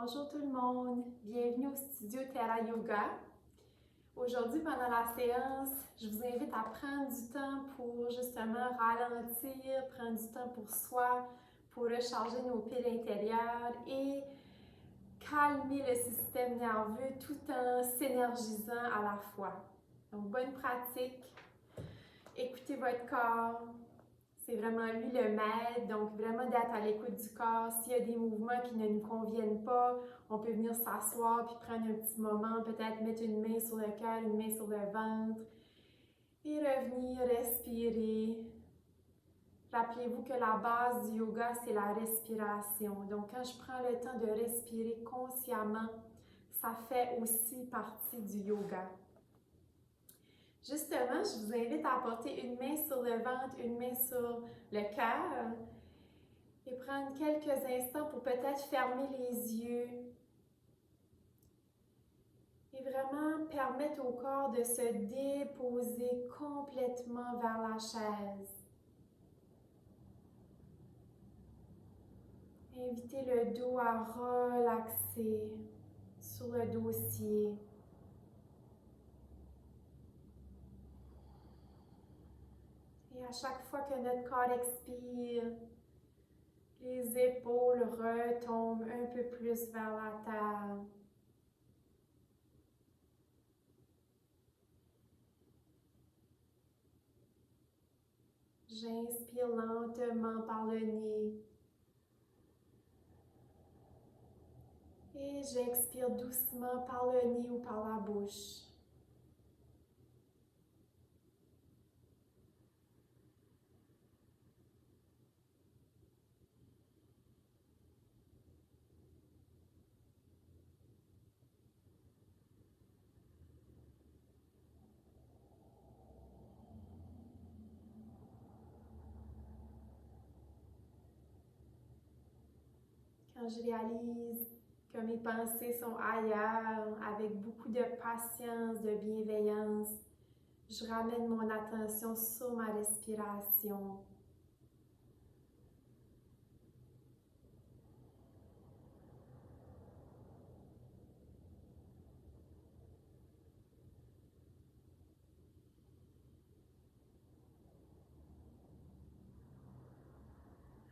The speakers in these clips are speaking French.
Bonjour tout le monde, bienvenue au studio Terra Yoga. Aujourd'hui, pendant la séance, je vous invite à prendre du temps pour justement ralentir, prendre du temps pour soi, pour recharger nos piles intérieures et calmer le système nerveux tout en s'énergisant à la fois. Donc, bonne pratique, écoutez votre corps. C'est vraiment lui le maître, donc vraiment d'être à l'écoute du corps. S'il y a des mouvements qui ne nous conviennent pas, on peut venir s'asseoir puis prendre un petit moment, peut-être mettre une main sur le cœur, une main sur le ventre et revenir respirer. Rappelez-vous que la base du yoga, c'est la respiration. Donc quand je prends le temps de respirer consciemment, ça fait aussi partie du yoga. Justement, je vous invite à porter une main sur le ventre, une main sur le cœur et prendre quelques instants pour peut-être fermer les yeux et vraiment permettre au corps de se déposer complètement vers la chaise. Invitez le dos à relaxer sur le dossier. Et à chaque fois que notre corps expire, les épaules retombent un peu plus vers la terre. J'inspire lentement par le nez. Et j'expire doucement par le nez ou par la bouche. Quand je réalise que mes pensées sont ailleurs, avec beaucoup de patience, de bienveillance, je ramène mon attention sur ma respiration.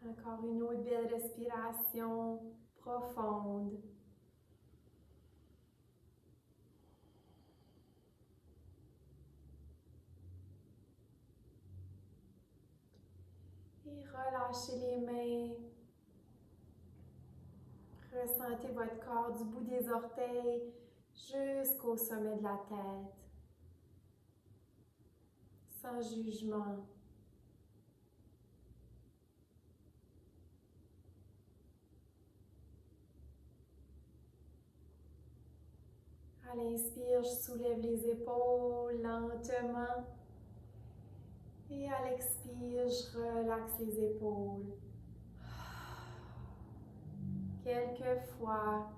Encore une autre belle respiration profonde. Et relâchez les mains. Ressentez votre corps du bout des orteils jusqu'au sommet de la tête. Sans jugement. À l'inspire, je soulève les épaules lentement. Et à l'expire, je relaxe les épaules. Quelques fois.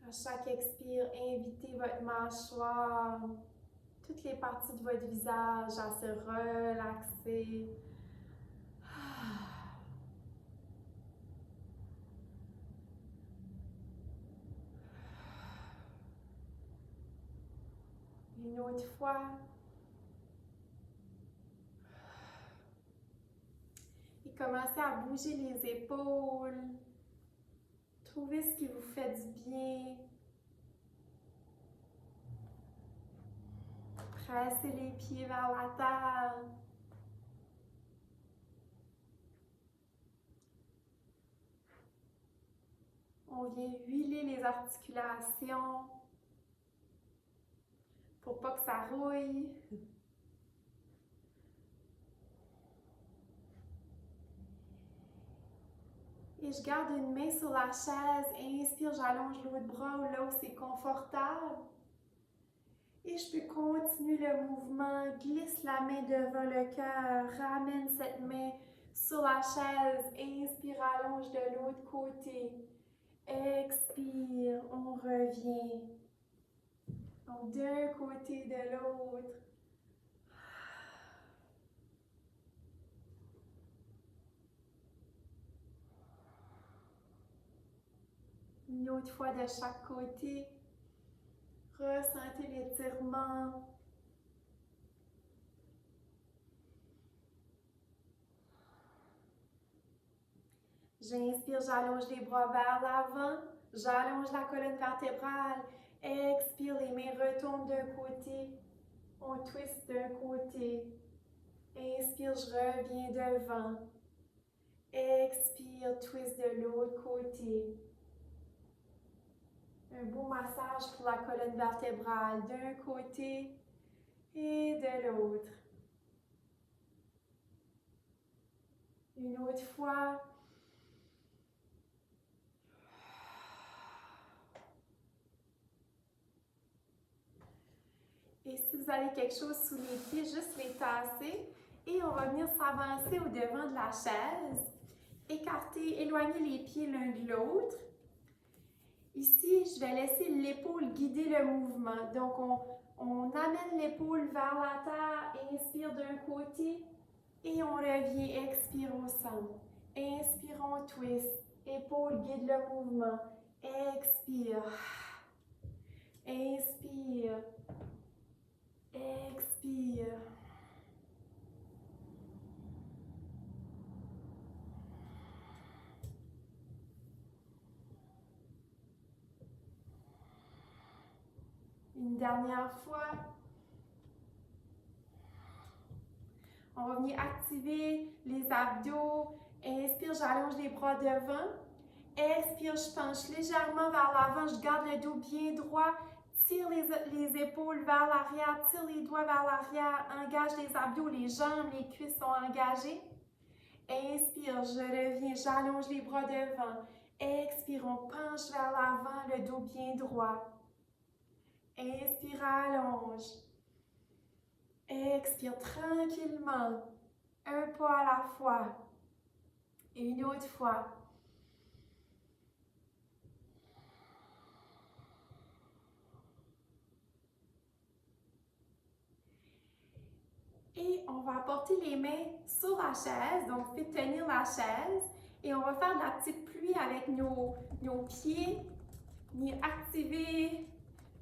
À chaque expire, invitez votre mâchoire, toutes les parties de votre visage à se relaxer. Une autre fois. Et commencez à bouger les épaules. Trouvez ce qui vous fait du bien. Pressez les pieds vers la terre. On vient huiler les articulations pour pas que ça rouille. Et je garde une main sur la chaise. Inspire, j'allonge l'autre bras là où c'est confortable. Et je peux continuer le mouvement. Glisse la main devant le cœur. Ramène cette main sur la chaise. Inspire, allonge de l'autre côté. Expire. reviens. Donc, d'un côté, de l'autre. Une autre fois de chaque côté. Ressentez l'étirement. J'inspire, j'allonge les bras vers l'avant. J'allonge la colonne vertébrale. Expire, les mains retournent d'un côté. On twist d'un côté. Inspire, je reviens devant. Expire, twist de l'autre côté. Un beau massage pour la colonne vertébrale d'un côté et de l'autre. Une autre fois. Et si vous avez quelque chose sous les pieds, juste les tasser. Et on va venir s'avancer au devant de la chaise. Écarter, éloigner les pieds l'un de l'autre. Ici, je vais laisser l'épaule guider le mouvement. Donc, on amène l'épaule vers la terre, inspire d'un côté et on revient, expire au centre. Inspire, on twist, épaule guide le mouvement. Expire. Inspire. Expire. Une dernière fois. On va venir activer les abdos. Inspire, j'allonge les bras devant. Expire, je penche légèrement vers l'avant. Je garde le dos bien droit. Tire les épaules vers l'arrière. Tire les doigts vers l'arrière. Engage les abdos, les jambes, les cuisses sont engagées. Inspire, je reviens. J'allonge les bras devant. Expire, on penche vers l'avant, le dos bien droit. Inspire, allonge. Expire tranquillement, un pas à la fois. Et une autre fois. Et on va apporter les mains sur la chaise, donc faites tenir la chaise. Et on va faire de la petite pluie avec nos pieds. Venir activer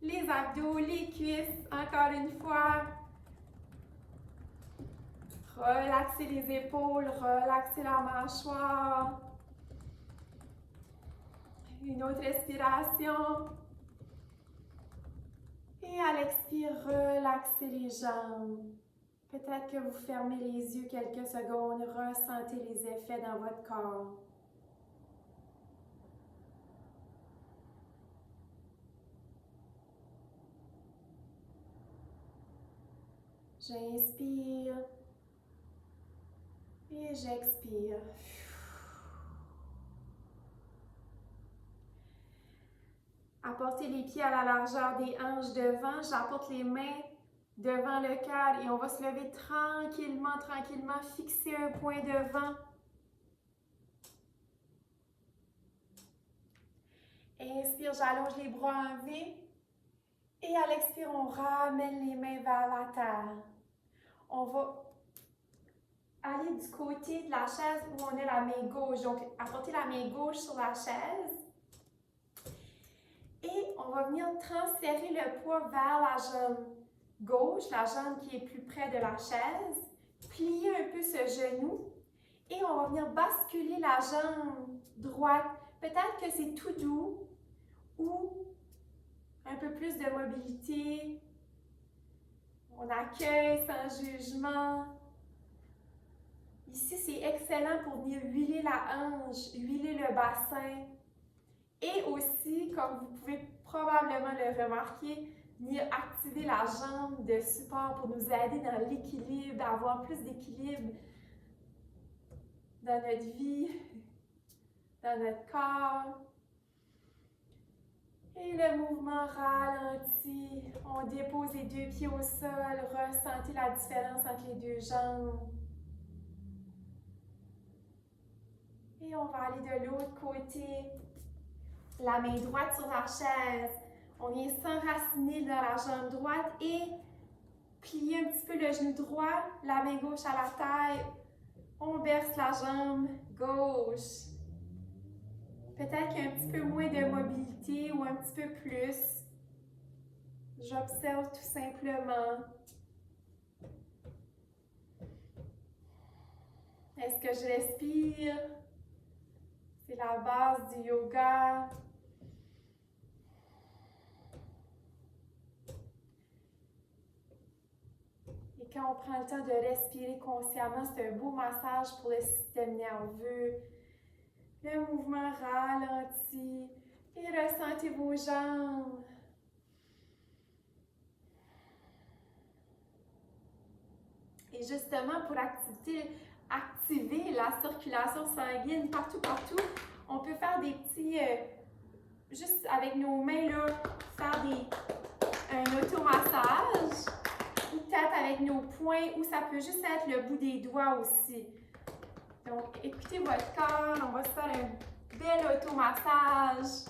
les abdos, les cuisses, encore une fois. Relaxez les épaules, relaxez la mâchoire. Une autre respiration. Et à l'expire, relaxez les jambes. Peut-être que vous fermez les yeux quelques secondes, ressentez les effets dans votre corps. J'inspire et j'expire. Apportez les pieds à la largeur des hanches devant. J'apporte les mains devant le cœur et on va se lever tranquillement, tranquillement, fixer un point devant. Inspire, j'allonge les bras en V. Et à l'expire, on ramène les mains vers la terre. On va aller du côté de la chaise où on a la main gauche. Donc, apporter la main gauche sur la chaise. Et on va venir transférer le poids vers la jambe gauche, la jambe qui est plus près de la chaise. Plier un peu ce genou. Et on va venir basculer la jambe droite. Peut-être que c'est tout doux ou un peu plus de mobilité. On accueille sans jugement. Ici, c'est excellent pour venir huiler la hanche, huiler le bassin. Et aussi, comme vous pouvez probablement le remarquer, venir activer la jambe de support pour nous aider dans l'équilibre, d'avoir plus d'équilibre dans notre vie, dans notre corps. Et le mouvement ralentit. On dépose les deux pieds au sol. Ressentez la différence entre les deux jambes. Et on va aller de l'autre côté. La main droite sur la chaise. On vient s'enraciner dans la jambe droite et plier un petit peu le genou droit, la main gauche à la taille. On berce la jambe gauche. Peut-être qu'il y a un petit peu moins de mobilité ou un petit peu plus. J'observe tout simplement. Est-ce que je respire? C'est la base du yoga. Et quand on prend le temps de respirer consciemment, c'est un beau massage pour le système nerveux. Le mouvement ralentit et ressentez vos jambes. Et justement, pour activer la circulation sanguine partout, on peut faire des petits, juste avec nos mains là, faire un automassage, ou peut-être avec nos poings, ou ça peut juste être le bout des doigts aussi. Donc, écoutez votre corps, on va se faire un bel automassage.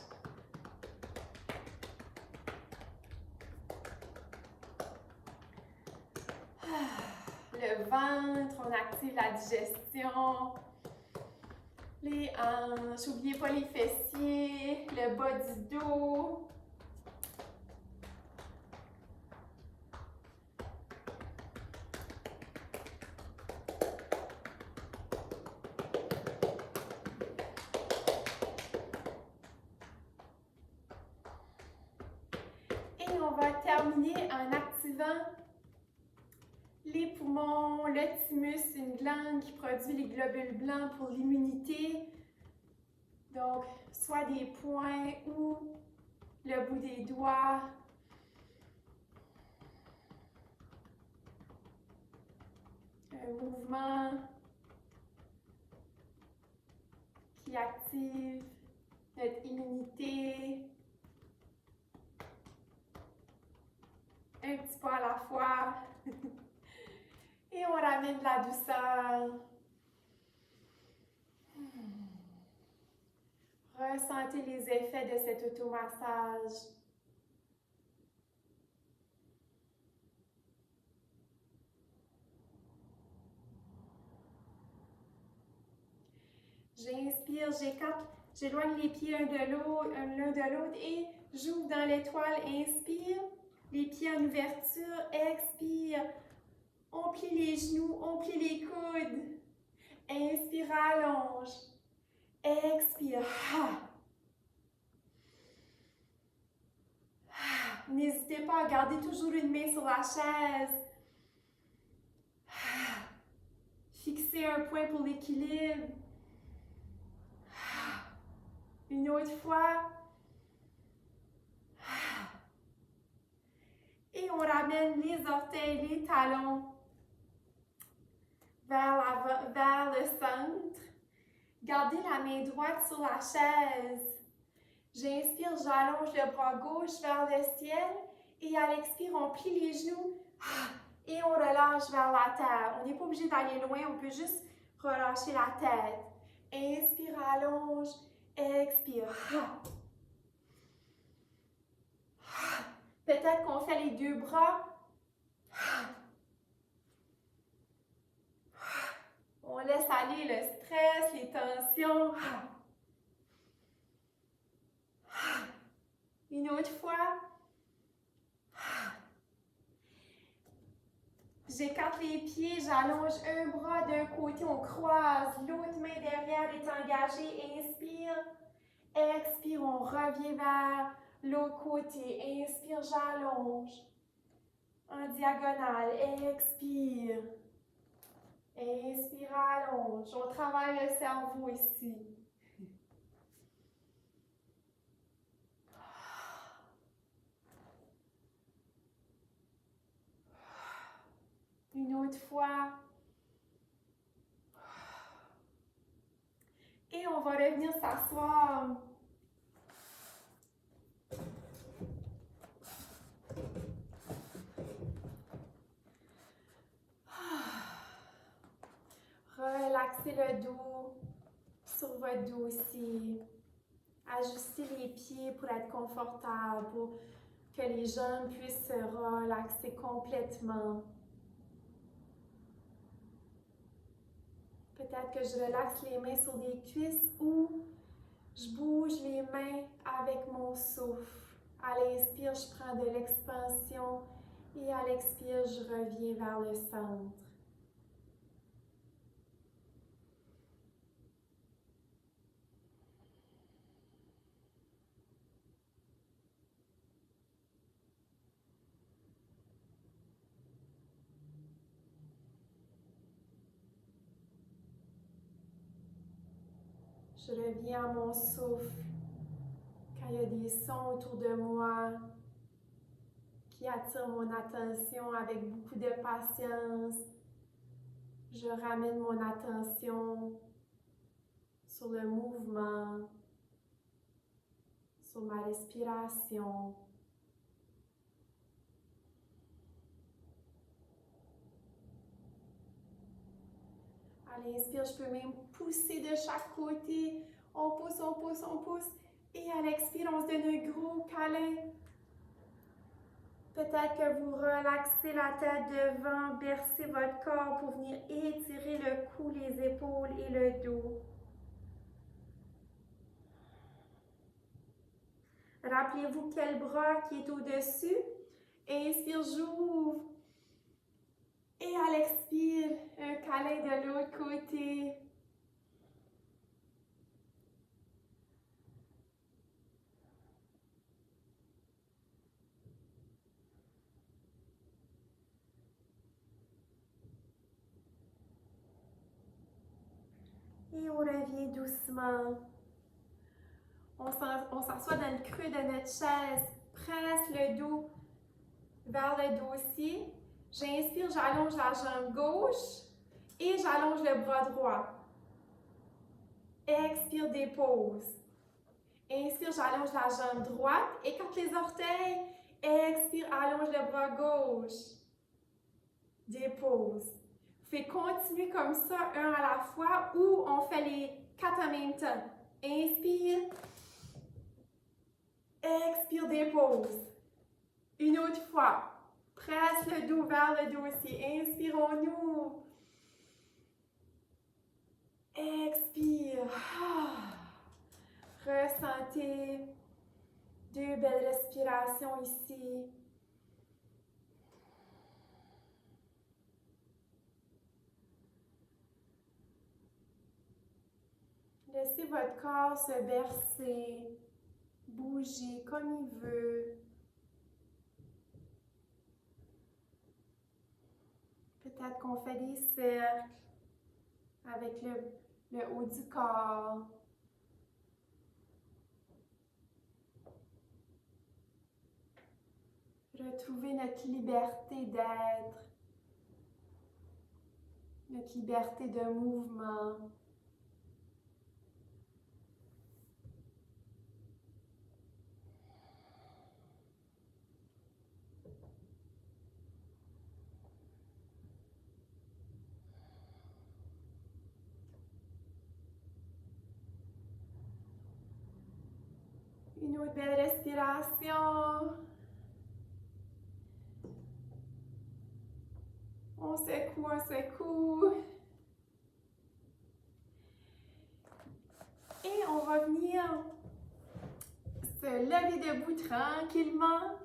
Le ventre, on active la digestion. Les hanches, n'oubliez pas les fessiers, le bas du dos. Et on va terminer en activant les poumons, le thymus, une glande qui produit les globules blancs pour l'immunité. Donc, soit des poings ou le bout des doigts. Un mouvement qui active notre immunité. Un petit pas à la fois. Et on ramène de la douceur. Ressentez les effets de cet automassage. J'inspire, j'écarte, j'éloigne les pieds l'un de l'autre et j'ouvre dans l'étoile. Inspire, les pieds en ouverture, expire. On plie les genoux, on plie les coudes. Inspire, allonge. Expire. N'hésitez pas à garder toujours une main sur la chaise. Fixez un point pour l'équilibre. Une autre fois. Et on ramène les orteils, les talons vers le centre. Gardez la main droite sur la chaise. J'inspire, j'allonge le bras gauche vers le ciel. Et à l'expire, on plie les genoux et on relâche vers la terre. On n'est pas obligé d'aller loin, on peut juste relâcher la tête. Inspire, allonge, expire. Peut-être qu'on fait les deux bras. On laisse aller le stress, les tensions. Une autre fois. J'écarte les pieds, j'allonge un bras d'un côté, on croise, l'autre main derrière est engagée. Inspire, expire, on revient vers l'autre côté. Inspire, j'allonge. En diagonale, expire. Inspire, allonge. On travaille le cerveau ici. Une autre fois. Et on va revenir s'asseoir. Relaxez le dos sur votre dos aussi. Ajuster les pieds pour être confortable, pour que les jambes puissent se relaxer complètement. Peut-être que je relaxe les mains sur les cuisses ou je bouge les mains avec mon souffle. À l'inspire, je prends de l'expansion et à l'expire, je reviens vers le centre. Je reviens à mon souffle quand il y a des sons autour de moi qui attirent mon attention avec beaucoup de patience. Je ramène mon attention sur le mouvement, sur ma respiration. À l'inspire, je peux même pousser de chaque côté. On pousse, on pousse, on pousse. Et à l'expire, on se donne un gros câlin. Peut-être que vous relaxez la tête devant, bercez votre corps pour venir étirer le cou, les épaules et le dos. Rappelez-vous quel bras qui est au-dessus. Inspire, j'ouvre. Et à l'expire, un câlin de l'autre côté. Et on revient doucement. On s'assoit dans le creux de notre chaise. Presse le dos vers le dossier. J'inspire, j'allonge la jambe gauche et j'allonge le bras droit. Expire, dépose. Inspire, j'allonge la jambe droite. Écarte les orteils. Expire, allonge le bras gauche. Dépose. Vous pouvez continuer comme ça, un à la fois, ou on fait les 4 en même temps. Inspire. Expire, dépose. Une autre fois. Presse le dos vers le dossier. Inspire, on ouvre. Expire. Ressentez 2 belles respirations ici. Laissez votre corps se bercer, bouger comme il veut. Peut-être qu'on fait des cercles avec le haut du corps. Retrouver notre liberté d'être, notre liberté de mouvement. Une autre belle respiration. On secoue, on secoue. Et on va venir se lever debout tranquillement.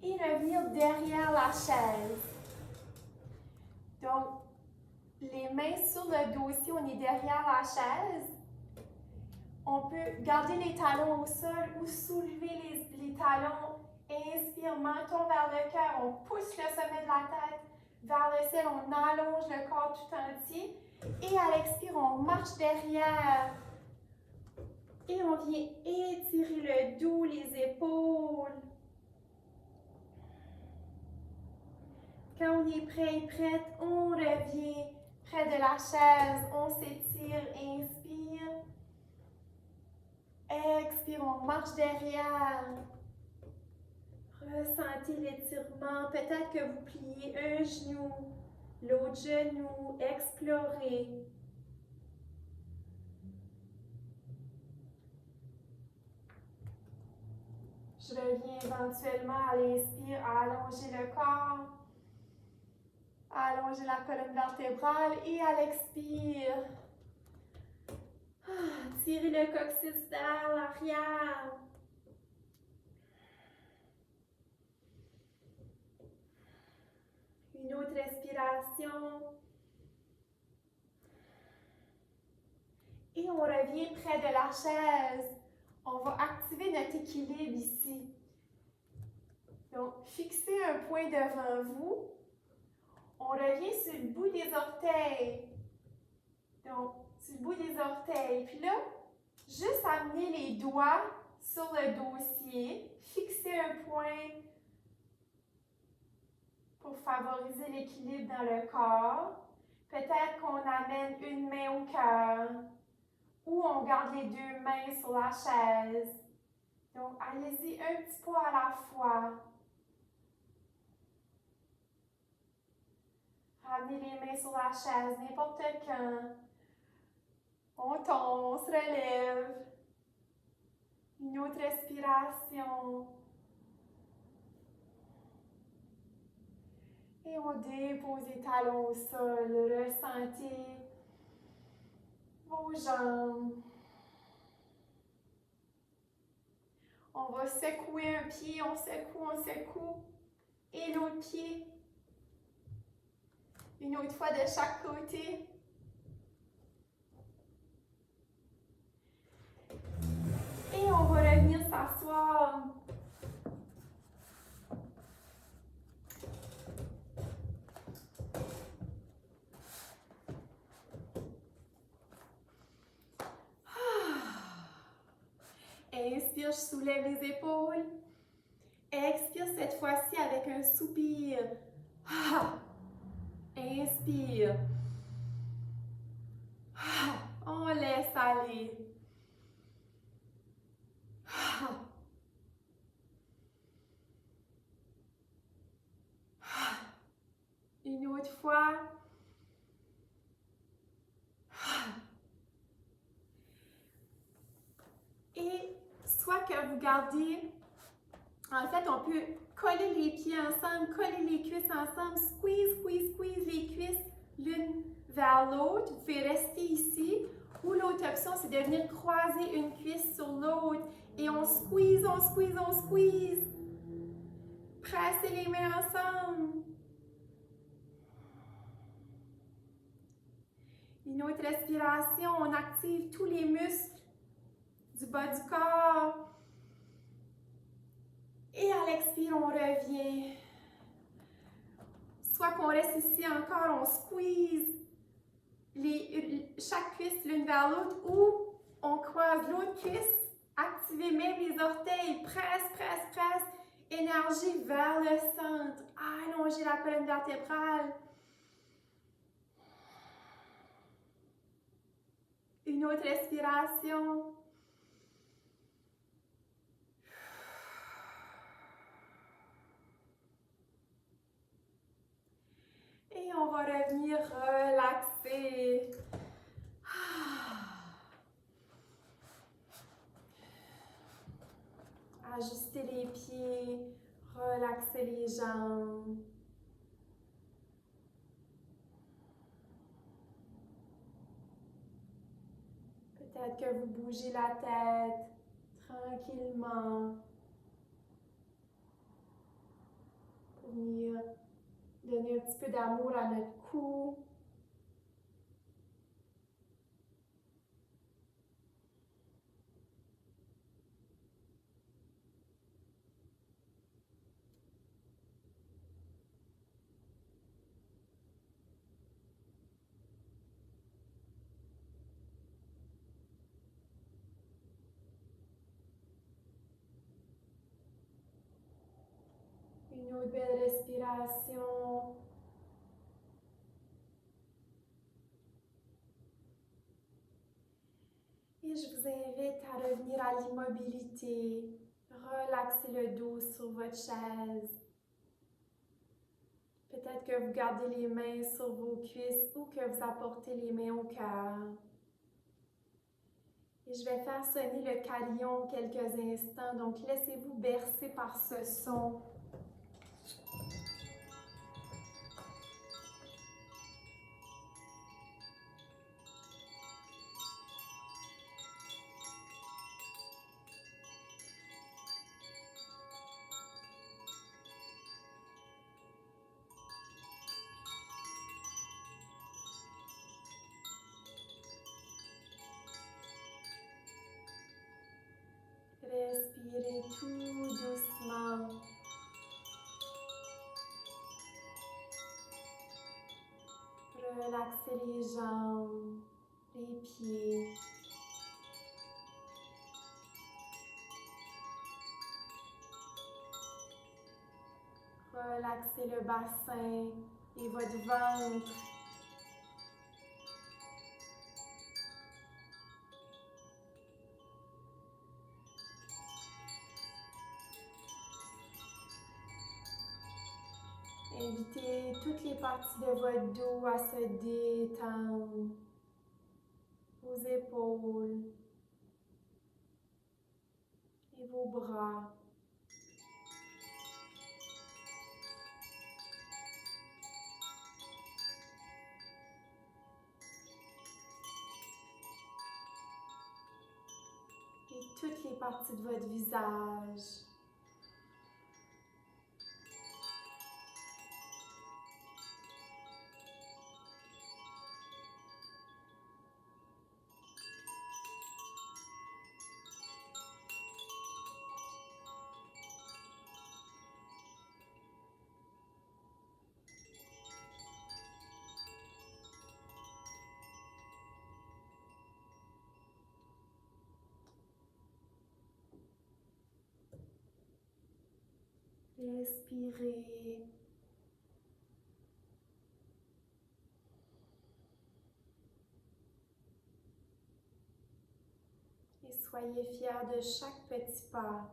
Et revenir derrière la chaise. Donc, les mains sur le dossier, on est derrière la chaise. On peut garder les talons au sol ou soulever les talons. Inspire, menton vers le cœur. On pousse le sommet de la tête vers le ciel. On allonge le corps tout entier. Et à l'expire, on marche derrière. Et on vient étirer le dos, les épaules. Quand on est prêt et prête, on revient près de la chaise. On s'étire, inspire. Expire, on marche derrière. Ressentez l'étirement. Peut-être que vous pliez un genou, l'autre genou. Explorez. Je reviens éventuellement à l'inspire, à allonger le corps, à allonger la colonne vertébrale et à l'expire. Tirez le coccyx vers l'arrière. Une autre respiration. Et on revient près de la chaise. On va activer notre équilibre ici. Donc, fixez un point devant vous. On revient sur le bout des orteils. Donc, sur le bout des orteils. Puis là, juste amener les doigts sur le dossier. Fixer un point pour favoriser l'équilibre dans le corps. Peut-être qu'on amène une main au cœur ou on garde les deux mains sur la chaise. Donc, allez-y un petit pas à la fois. Ramenez les mains sur la chaise, n'importe quand. On tombe, on se relève. Une autre respiration. Et on dépose les talons au sol. Ressentez vos jambes. On va secouer un pied, on secoue. Et l'autre pied. Une autre fois de chaque côté. Et on va revenir s'asseoir. Inspire, je soulève les épaules. Expire cette fois-ci avec un soupir. Inspire. On laisse aller. Une autre fois. Et soit que vous gardez, en fait, on peut coller les pieds ensemble, coller les cuisses ensemble, squeeze les cuisses l'une vers l'autre. Vous pouvez rester ici. Ou l'autre option, c'est de venir croiser une cuisse sur l'autre. Et on squeeze. Pressez les mains ensemble. Une autre respiration, on active tous les muscles du bas du corps. Et à l'expire, on revient. Soit qu'on reste ici encore, on squeeze chaque cuisse l'une vers l'autre ou on croise l'autre cuisse. Activez même les orteils. Presse. Énergie vers le centre. Allongez la colonne vertébrale. Une autre respiration. Et on va revenir relaxer. Ajustez les pieds, relaxez les jambes. Peut-être que vous bougez la tête tranquillement pour venir donner un petit peu d'amour à notre cou. Une autre belle respiration. Et je vous invite à revenir à l'immobilité. Relaxez le dos sur votre chaise. Peut-être que vous gardez les mains sur vos cuisses ou que vous apportez les mains au cœur. Et je vais faire sonner le carillon quelques instants, donc laissez-vous bercer par ce son. Respirez tout doucement. Relaxez les jambes, les pieds. Relaxez le bassin et votre ventre. Invitez toutes les parties de votre dos à se détendre. Vos épaules et vos bras. Et toutes les parties de votre visage. Respirez. Et soyez fiers de chaque petit pas.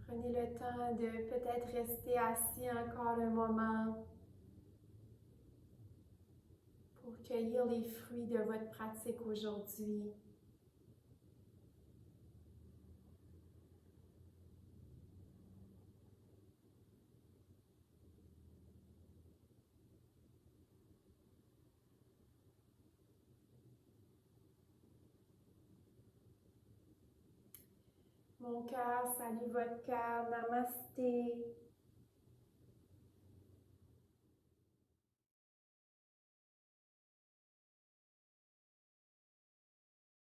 Prenez le temps de peut-être rester assis encore un moment pour cueillir les fruits de votre pratique aujourd'hui. Mon cœur salue votre cœur. Namasté.